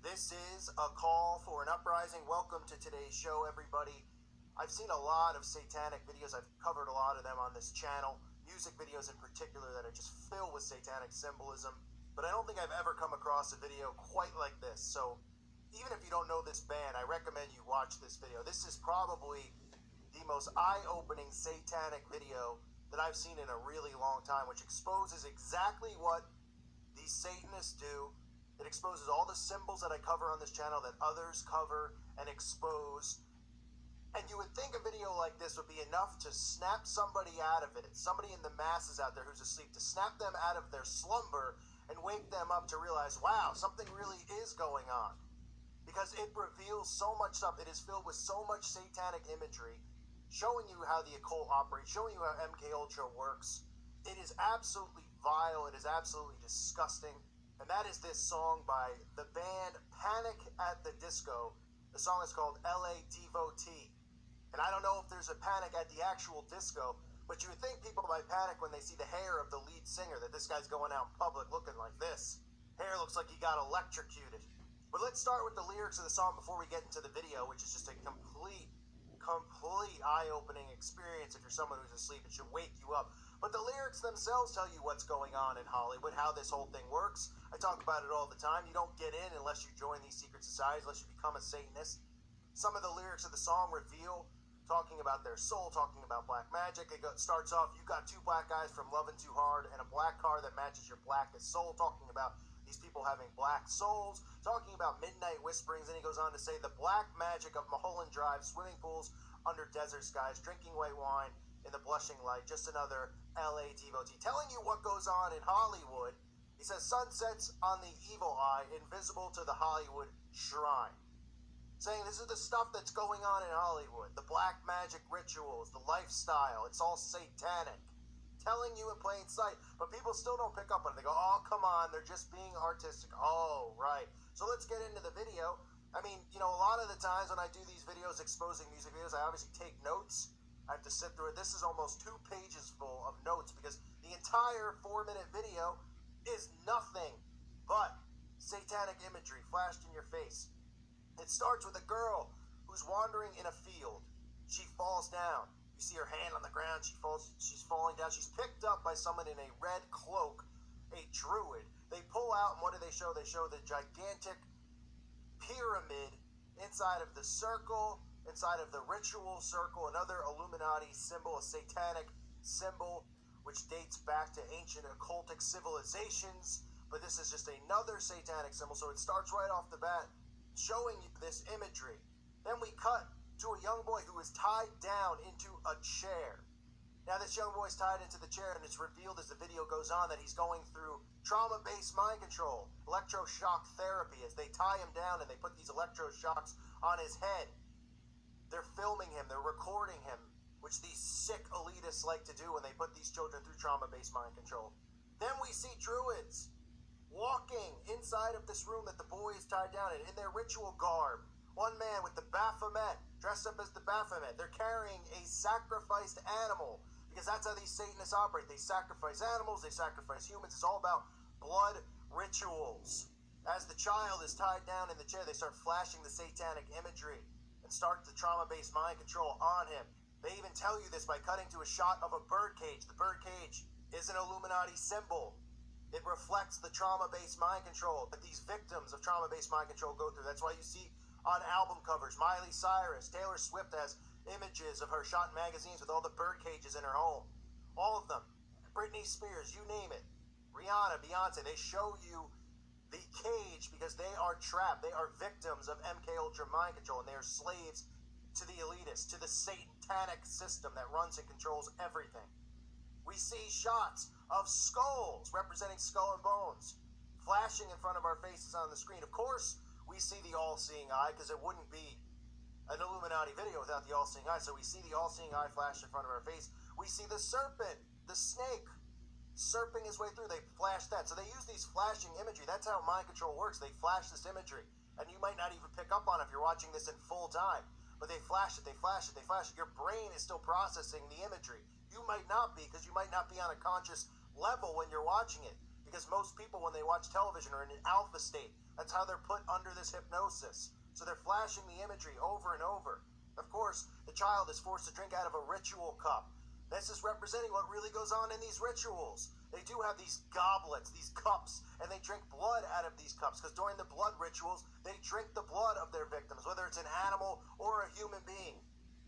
This is a call for an uprising. Welcome to today's show, everybody. I've seen a lot of satanic videos. I've covered a lot of them on this channel. Music videos in particular that are just filled with satanic symbolism. But I don't think I've ever come across a video quite like this. So even if you don't know this band, I recommend you watch this video. This is probably the most eye-opening satanic video that I've seen in a really long time, which exposes exactly what these Satanists do. It exposes all the symbols that I cover on this channel that others cover and expose. And you would think a video like this would be enough to snap somebody out of it, somebody in the masses out there who's asleep, to snap them out of their slumber and wake them up to realize, wow, something really is going on. Because it reveals so much stuff. It is filled with so much satanic imagery, showing you how the occult operates, showing you how MK Ultra works. It is absolutely vile. It is absolutely disgusting. And that is this song by the band Panic at the Disco. The song is called LA Devotee. And I don't know if there's a panic at the actual disco, but you would think people might panic when they see the hair of the lead singer, that this guy's going out in public looking like this. Hair looks like he got electrocuted. But let's start with the lyrics of the song before we get into the video, which is just a complete eye-opening experience. If you're someone who's asleep, it should wake you up. But the lyrics themselves tell you what's going on in Hollywood, how this whole thing works. I talk about it all the time. You don't get in unless you join these secret societies, unless you become a Satanist. Some of the lyrics of the song reveal, talking about their soul, talking about black magic. It starts off, you got two black guys from loving too hard and a black car that matches your blackest soul, talking about these people having black souls, talking about midnight whisperings. And he goes on to say the black magic of Mulholland Drive, swimming pools under desert skies, drinking white wine in the blushing light, just another LA devotee. Telling you what goes on in Hollywood. He says, sunsets on the evil eye, invisible to the Hollywood shrine. Saying this is the stuff that's going on in Hollywood. The black magic rituals, the lifestyle, it's all satanic. Telling you in plain sight, but people still don't pick up on it. They go, oh, come on, they're just being artistic. Oh, right. So let's get into the video. I mean, you know, a lot of the times when I do these videos, exposing music videos, I obviously take notes. I have to sit through it. This is almost 2 pages full of notes because the entire 4-minute video is nothing but satanic imagery flashed in your face. It starts with a girl who's wandering in a field. She falls down. You see her hand on the ground. She's falling down. She's picked up by someone in a red cloak, a druid. They pull out, and what do they show? They show the gigantic pyramid inside of the circle, inside of the ritual circle, another Illuminati symbol, a satanic symbol, which dates back to ancient occultic civilizations. But this is just another satanic symbol. So it starts right off the bat showing you this imagery. Then we cut to a young boy who is tied down into a chair. Now this young boy is tied into the chair, and it's revealed as the video goes on that he's going through trauma-based mind control, electroshock therapy, as they tie him down and they put these electroshocks on his head. They're filming him, they're recording him, which these sick elitists like to do when they put these children through trauma-based mind control. Then we see druids walking inside of this room that the boy is tied down in their ritual garb. One man with the Baphomet, dressed up as the Baphomet. They're carrying a sacrificed animal, because that's how these Satanists operate. They sacrifice animals, they sacrifice humans. It's all about blood rituals. As the child is tied down in the chair, they start flashing the satanic imagery and start the trauma-based mind control on him. They even tell you this by cutting to a shot of a bird cage. The bird cage is an Illuminati symbol. It reflects the trauma-based mind control that these victims of trauma-based mind control go through. That's why you see on album covers, Miley Cyrus, Taylor Swift has images of her shot in magazines with all the bird cages in her home. All of them. Britney Spears, you name it. Rihanna, Beyonce, they show you the cage because they are trapped. They are victims of MK Ultra mind control, and they are slaves to the elitists, to the satanic system that runs and controls everything. We see shots of skulls representing skull and bones flashing in front of our faces on the screen. Of course, we see the all-seeing eye, because it wouldn't be an Illuminati video without the all-seeing eye. So we see the all-seeing eye flash in front of our face. We see the serpent, the snake, serping his way through. They flash that. So they use these flashing imagery. That's how mind control works. They flash this imagery. And you might not even pick up on it if you're watching this in full time. But they flash it, they flash it, they flash it. Your brain is still processing the imagery. You might not be, because you might not be on a conscious level when you're watching it. because most people, when they watch television, are in an alpha state. That's how they're put under this hypnosis. So they're flashing the imagery over and over. Of course, the child is forced to drink out of a ritual cup. This is representing what really goes on in these rituals. They do have these goblets, these cups, and they drink blood out of these cups, because during the blood rituals, they drink the blood of their victims, whether it's an animal or a human being.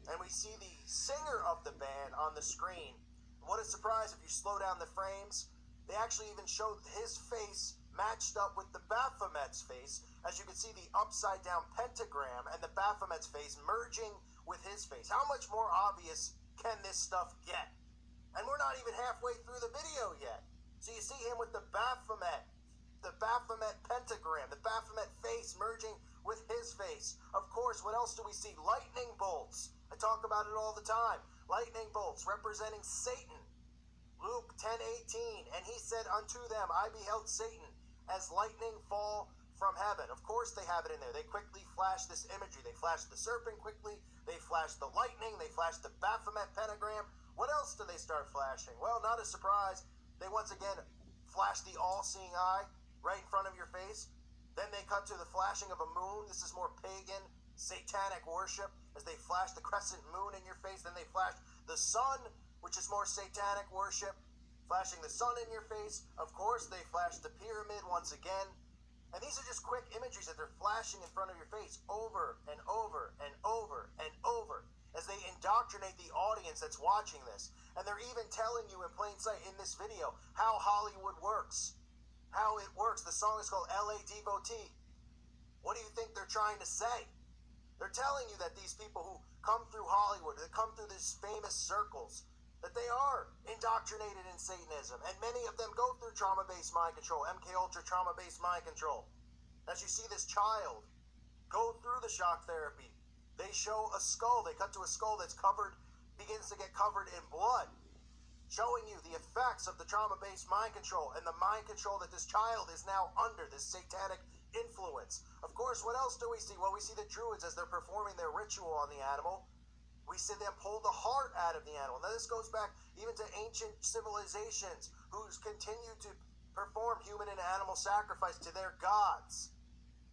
And we see the singer of the band on the screen. What a surprise if you slow down the frames. They actually even showed his face matched up with the Baphomet's face. As you can see, the upside down pentagram and the Baphomet's face merging with his face. How much more obvious can this stuff get? And we're not even halfway through the video yet. So you see him with the Baphomet pentagram, the Baphomet face merging with his face. Of course, what else do we see? Lightning bolts. I talk about it all the time. Lightning bolts representing Satan. Luke 10:18, and he said unto them, I beheld Satan as lightning fall from heaven. Of course they have it in there. They quickly flash this imagery. They flash the serpent quickly. They flash the lightning. They flash the Baphomet pentagram. What else do they start flashing? Well, not a surprise. They once again flash the all-seeing eye right in front of your face. Then they cut to the flashing of a moon. This is more pagan, satanic worship, as they flash the crescent moon in your face. Then they flash the sun, which is more satanic worship, flashing the sun in your face. Of course, they flash the pyramid once again. And these are just quick imageries that they're flashing in front of your face over and over and over and over as they indoctrinate the audience that's watching this. And they're even telling you in plain sight in this video how Hollywood works, how it works. The song is called LA Devotee. What do you think they're trying to say? They're telling you that these people who come through Hollywood, that come through these famous circles, that they are indoctrinated in Satanism, and many of them go through trauma-based mind control, MK Ultra trauma-based mind control. As you see this child go through the shock therapy, they show a skull. They cut to a skull that's covered, begins to get covered in blood, showing you the effects of the trauma-based mind control and the mind control that this child is now under, this satanic influence. Of course, what else do we see? Well, we see the Druids as they're performing their ritual on the animal. We see them pull the heart out of the animal. Now, this goes back even to ancient civilizations who continue to perform human and animal sacrifice to their gods.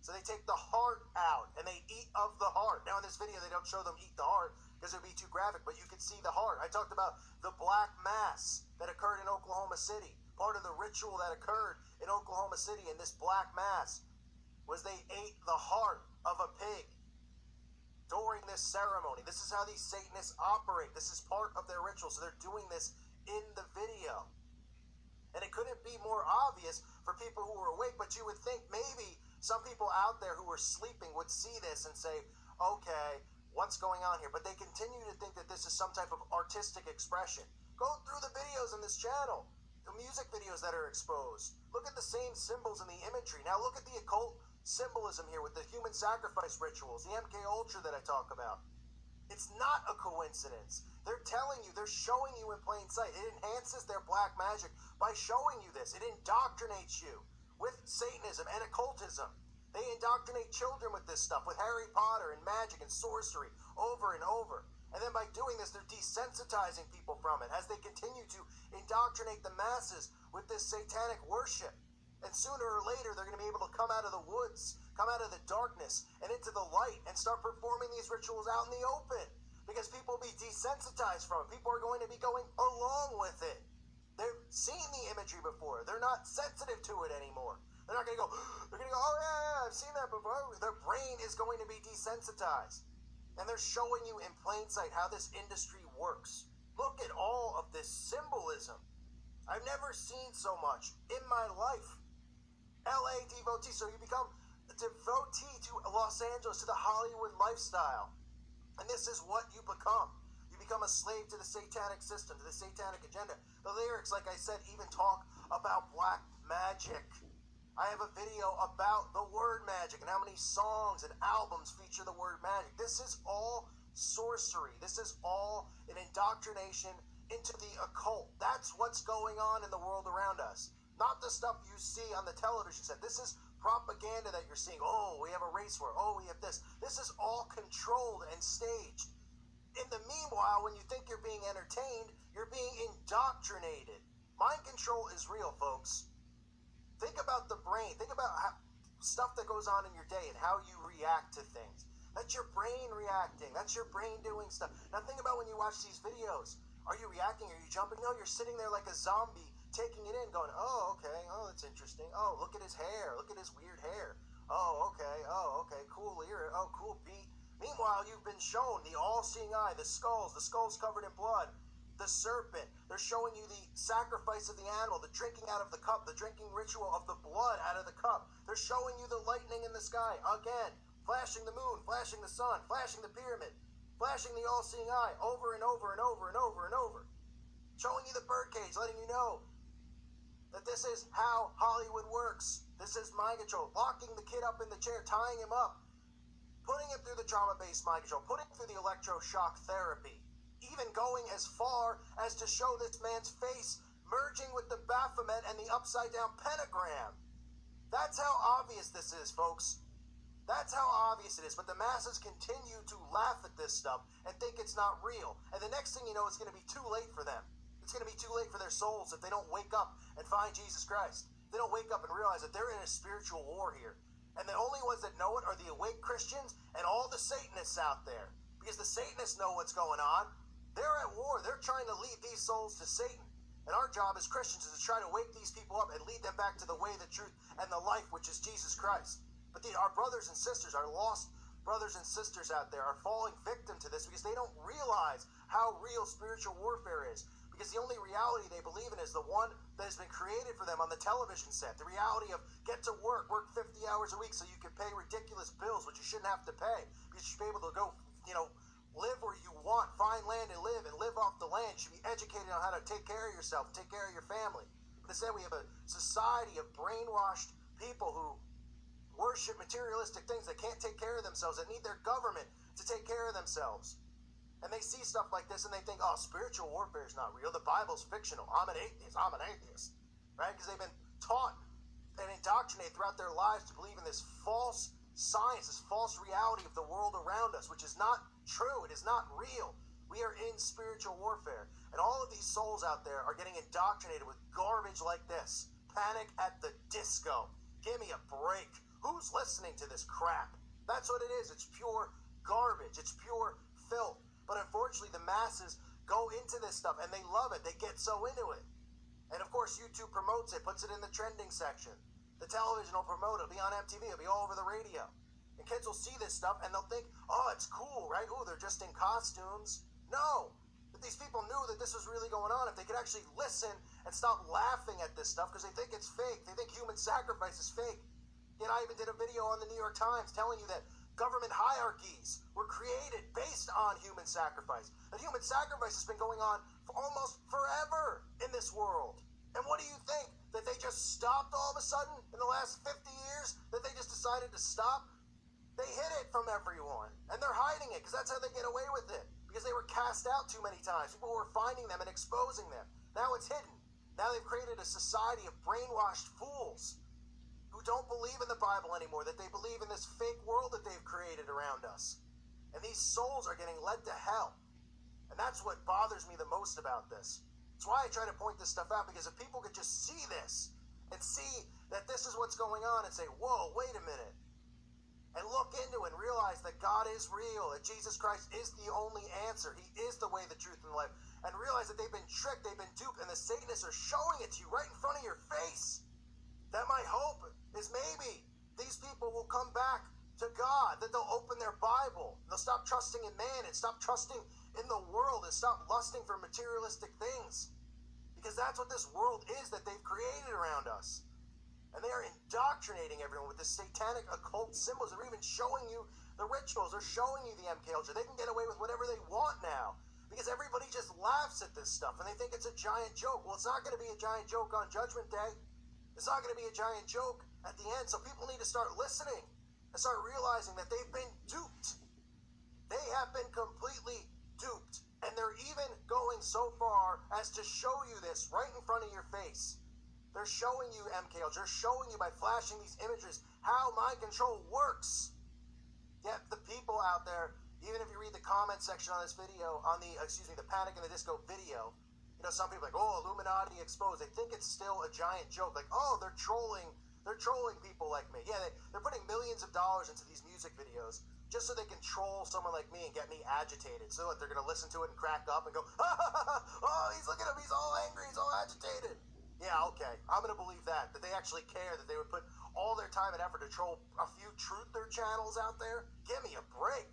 So they take the heart out and they eat of the heart. Now, in this video, they don't show them eat the heart because it would be too graphic, but you can see the heart. I talked about the Black Mass that occurred in Oklahoma City. Part of the ritual that occurred in Oklahoma City in this Black Mass was they ate the heart of a pig during this ceremony. This is how these Satanists operate. This is part of their ritual. So they're doing this in the video. And it couldn't be more obvious for people who were awake, but you would think maybe some people out there who were sleeping would see this and say, okay, what's going on here? But they continue to think that this is some type of artistic expression. Go through the videos on this channel, the music videos that are exposed. Look at the same symbols in the imagery. Now look at the occult symbolism here with the human sacrifice rituals, the MK Ultra that I talk about. It's not a coincidence. They're telling you, they're showing you in plain sight. It enhances their black magic by showing you this. It indoctrinates you with Satanism and occultism. They indoctrinate children with this stuff, with Harry Potter and magic and sorcery over and over. And then by doing this, they're desensitizing people from it as they continue to indoctrinate the masses with this satanic worship. And sooner or later, they're going to be able to come out of the woods, come out of the darkness, and into the light, and start performing these rituals out in the open. Because people will be desensitized from it. People are going to be going along with it. They've seen the imagery before. They're not sensitive to it anymore. They're not going to go, oh yeah, I've seen that before. Their brain is going to be desensitized. And they're showing you in plain sight how this industry works. Look at all of this symbolism. I've never seen so much in my life. LA Devotee, so you become a devotee to Los Angeles, to the Hollywood lifestyle. And this is what you become. You become a slave to the satanic system, to the satanic agenda. The lyrics, like I said, even talk about black magic. I have a video about the word magic and how many songs and albums feature the word magic. This is all sorcery. This is all an indoctrination into the occult. That's what's going on in the world around us. Not the stuff you see on the television set. This is propaganda that you're seeing. Oh, we have a race war. Oh, we have this. This is all controlled and staged. In the meanwhile, when you think you're being entertained, you're being indoctrinated. Mind control is real, folks. Think about the brain. Think about stuff that goes on in your day and how you react to things. That's your brain reacting. That's your brain doing stuff. Now think about when you watch these videos. Are you reacting? Are you jumping? No, you're sitting there like a zombie, taking it in, going, oh, okay, oh, that's interesting. Oh, look at his hair. Look at his weird hair. Oh, okay, cool ear. Oh, cool beat. Meanwhile, you've been shown the all-seeing eye, the skulls covered in blood, the serpent. They're showing you the sacrifice of the animal, the drinking out of the cup, the drinking ritual of the blood out of the cup. They're showing you the lightning in the sky, again, flashing the moon, flashing the sun, flashing the pyramid, flashing the all-seeing eye over and over and over and over and over. Showing you the birdcage, letting you know that this is how Hollywood works. This is mind control. Locking the kid up in the chair, tying him up, putting him through the trauma-based mind control, putting him through the electroshock therapy, even going as far as to show this man's face merging with the Baphomet and the upside-down pentagram. That's how obvious this is, folks. That's how obvious it is. But the masses continue to laugh at this stuff and think it's not real. And the next thing you know, it's going to be too late for them. It's going to be too late for their souls if they don't wake up and find Jesus Christ. They don't wake up and realize that they're in a spiritual war here. And the only ones that know it are the awake Christians and all the Satanists out there. Because the Satanists know what's going on. They're at war. They're trying to lead these souls to Satan. And our job as Christians is to try to wake these people up and lead them back to the way, the truth, and the life, which is Jesus Christ. But our brothers and sisters, our lost brothers and sisters out there are falling victim to this because they don't realize how real spiritual warfare is. Because the only reality they believe in is the one that has been created for them on the television set. The reality of get to work 50 hours a week so you can pay ridiculous bills, which you shouldn't have to pay. Because you should be able to go, live where you want, find land and live off the land. You should be educated on how to take care of yourself, take care of your family. But instead we have a society of brainwashed people who worship materialistic things that can't take care of themselves, that need their government to take care of themselves. And they see stuff like this and they think, oh, spiritual warfare is not real. The Bible's fictional. I'm an atheist. Right? Because they've been taught and indoctrinated throughout their lives to believe in this false science, this false reality of the world around us, which is not true. It is not real. We are in spiritual warfare. And all of these souls out there are getting indoctrinated with garbage like this. Panic at the Disco. Give me a break. Who's listening to this crap? That's what it is. It's pure garbage. It's pure filth. But unfortunately, the masses go into this stuff and they love it. They get so into it. And of course, YouTube promotes it, puts it in the trending section. The television will promote it. It'll be on MTV. It'll be all over the radio. And kids will see this stuff and they'll think, oh, it's cool, right? Oh, they're just in costumes. No. But these people knew that this was really going on. If they could actually listen and stop laughing at this stuff because they think it's fake. They think human sacrifice is fake. Yet I even did a video on the New York Times telling you that government hierarchies were created based on human sacrifice. And human sacrifice has been going on for almost forever in this world. And what do you think? That they just stopped all of a sudden in the last 50 years? That they just decided to stop? They hid it from everyone. And they're hiding it because that's how they get away with it. Because they were cast out too many times. People were finding them and exposing them. Now it's hidden. Now they've created a society of brainwashed fools who don't believe in the Bible anymore, that they believe in this fake world that they've created around us. And these souls are getting led to hell. And that's what bothers me the most about this. That's why I try to point this stuff out, because if people could just see this and see that this is what's going on and say, whoa, wait a minute, and look into it and realize that God is real, that Jesus Christ is the only answer. He is the way, the truth, and the life. And realize that they've been tricked, they've been duped, and the Satanists are showing it to you right in front of your face. That my hope is maybe these people will come back to God, that they'll open their Bible, they'll stop trusting in man and stop trusting in the world and stop lusting for materialistic things. Because that's what this world is that they've created around us. And they are indoctrinating everyone with this satanic occult symbols. They're even showing you the rituals. They're showing you the MK Ultra. They can get away with whatever they want now. Because everybody just laughs at this stuff and they think it's a giant joke. Well, it's not going to be a giant joke on Judgment Day. It's not going to be a giant joke at the end. So people need to start listening and start realizing that they've been duped. They have been completely duped. And they're even going so far as to show you this right in front of your face. They're showing you MKL. They're showing you by flashing these images how mind control works. Yet the people out there, even if you read the comment section on this video, on the Panic in the Disco video, Some people are like, oh, Illuminati exposed. They think it's still a giant joke. Like, oh, they're trolling people like me. Yeah, they're putting millions of dollars into these music videos just so they can troll someone like me and get me agitated. So that they're going to listen to it and crack up and go, oh, he's looking at him, he's all angry, he's all agitated. Yeah, okay, I'm going to believe that they actually care, that they would put all their time and effort to troll a few truther channels out there. Give me a break.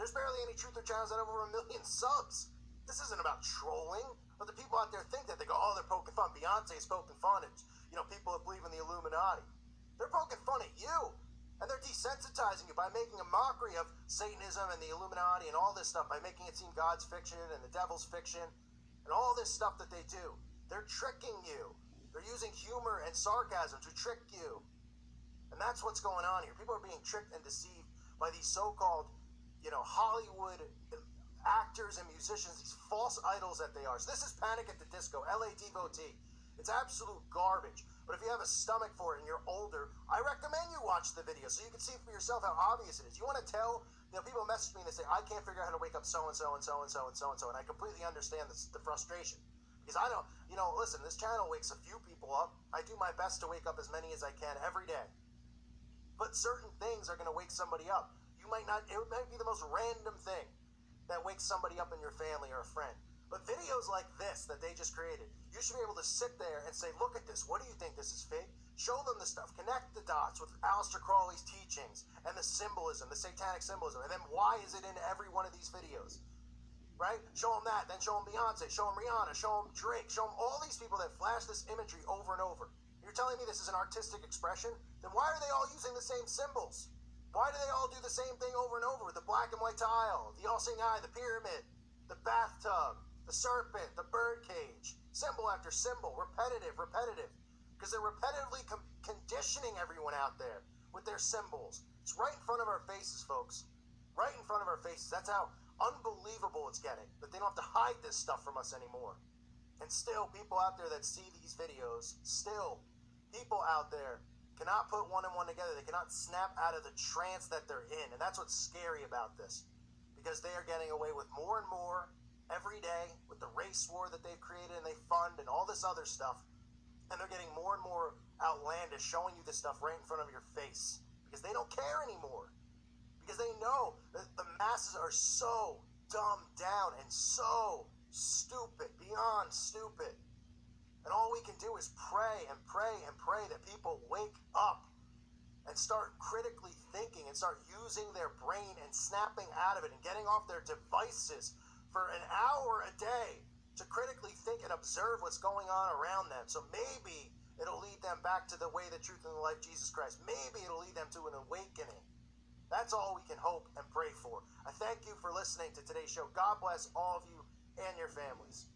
There's barely any truther channels that have over 1 million subs. This isn't about trolling, but the people out there think that. They go, oh, they're poking fun. Beyonce's poking fun at, people that believe in the Illuminati. They're poking fun at you, and they're desensitizing you by making a mockery of Satanism and the Illuminati and all this stuff, by making it seem God's fiction and the devil's fiction and all this stuff that they do. They're tricking you. They're using humor and sarcasm to trick you. And that's what's going on here. People are being tricked and deceived by these so-called, Hollywood actors and musicians, these false idols that they are. So this is Panic at the Disco, LA Devotee. It's absolute garbage. But if you have a stomach for it and you're older, I recommend you watch the video so you can see for yourself how obvious it is. You want to tell, people message me and they say, I can't figure out how to wake up so-and-so and so-and-so and so-and-so. And I completely understand the frustration. Because I don't, listen, this channel wakes a few people up. I do my best to wake up as many as I can every day. But certain things are going to wake somebody up. It might be the most random thing that wakes somebody up in your family or a friend. But videos like this that they just created, you should be able to sit there and say, look at this. What do you think? This is fake? Show them the stuff. Connect the dots with Aleister Crowley's teachings and the symbolism, the satanic symbolism. And then why is it in every one of these videos? Right? Show them that. Then show them Beyonce. Show them Rihanna. Show them Drake. Show them all these people that flash this imagery over and over. You're telling me this is an artistic expression? Then why are they all using the same symbols? Why do they all do the same thing over and over with the black and white tile, the all-seeing eye, the pyramid, the bathtub, the serpent, the bird cage, symbol after symbol, repetitive, because they're repetitively conditioning everyone out there with their symbols. It's right in front of our faces, folks. Right in front of our faces. That's how unbelievable it's getting, that they don't have to hide this stuff from us anymore. And still, people out there that see these videos, people out there cannot put one and one together. They cannot snap out of the trance that they're in. And that's what's scary about this, because they are getting away with more and more every day with the race war that they've created and they fund and all this other stuff. And they're getting more and more outlandish, showing you this stuff right in front of your face, because they don't care anymore. Because they know that the masses are so dumbed down and so stupid, beyond stupid. And all we can do is pray and pray and pray that people wake up and start critically thinking and start using their brain and snapping out of it and getting off their devices for an hour a day to critically think and observe what's going on around them. So maybe it'll lead them back to the way, the truth, and the life, Jesus Christ. Maybe it'll lead them to an awakening. That's all we can hope and pray for. I thank you for listening to today's show. God bless all of you and your families.